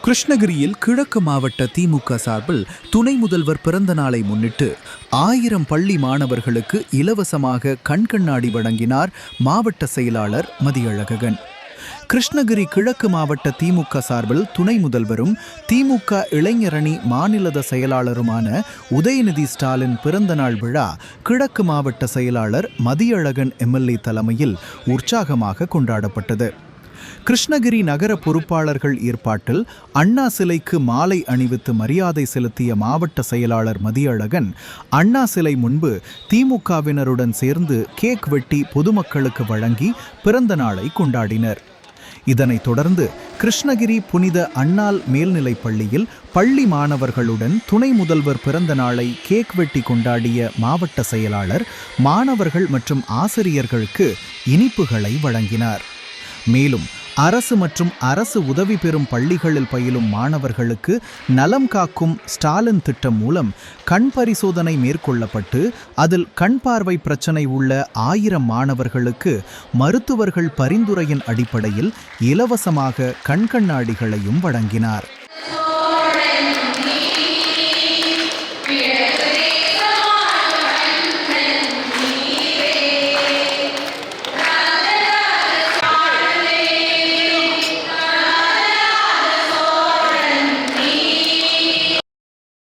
கிருஷ்ணகிரியில் கிழக்கு மாவட்ட திமுக சார்பில் துணை முதல்வர் பிறந்த நாளை முன்னிட்டு 1000 பள்ளி மாணவர்களுக்கு இலவசமாக கண்கண்ணாடி வழங்கினார் மாவட்ட செயலாளர் மதியழகன். கிருஷ்ணகிரி கிழக்கு மாவட்ட திமுக சார்பில் துணை முதல்வரும் திமுக இளைஞரணி மாநில செயலாளருமான உதயநிதி ஸ்டாலின் பிறந்தநாள் விழா கிழக்கு மாவட்ட செயலாளர் மதியழகன் எம்எல்ஏ தலைமையில் உற்சாகமாக கொண்டாடப்பட்டது. கிருஷ்ணகிரி நகர பொறுப்பாளர்கள் ஏற்பாட்டில் அண்ணா சிலைக்கு மாலை அணிவித்து மரியாதை செலுத்திய மாவட்ட செயலாளர் மதியழகன் அண்ணா சிலை முன்பு திமுகவினருடன் சேர்ந்து கேக் வெட்டி பொதுமக்களுக்கு வழங்கி பிறந்த நாளை கொண்டாடினர். இதனைத் தொடர்ந்து கிருஷ்ணகிரி புனித அன்னாள் மேல்நிலைப் பள்ளியில் பள்ளி மாணவர்களுடன் துணை முதல்வர் பிறந்த நாளை கேக் வெட்டி கொண்டாடிய மாவட்ட செயலாளர் மாணவர்கள் மற்றும் ஆசிரியர்களுக்கு இனிப்புகளை வழங்கினார். மேலும் அரசு மற்றும் அரசு உதவி பெறும் பள்ளிகளில் பயிலும் மாணவர்களுக்கு நலம் காக்கும் ஸ்டாலின் திட்டம் மூலம் கண் பரிசோதனை மேற்கொள்ளப்பட்டு அதில் கண் பார்வை பிரச்சனை உள்ள 1000 மாணவர்களுக்கு மருத்துவர்கள் பரிந்துரையின் அடிப்படையில் இலவசமாக கண்கண்ணாடிகளையும் வழங்கினார்.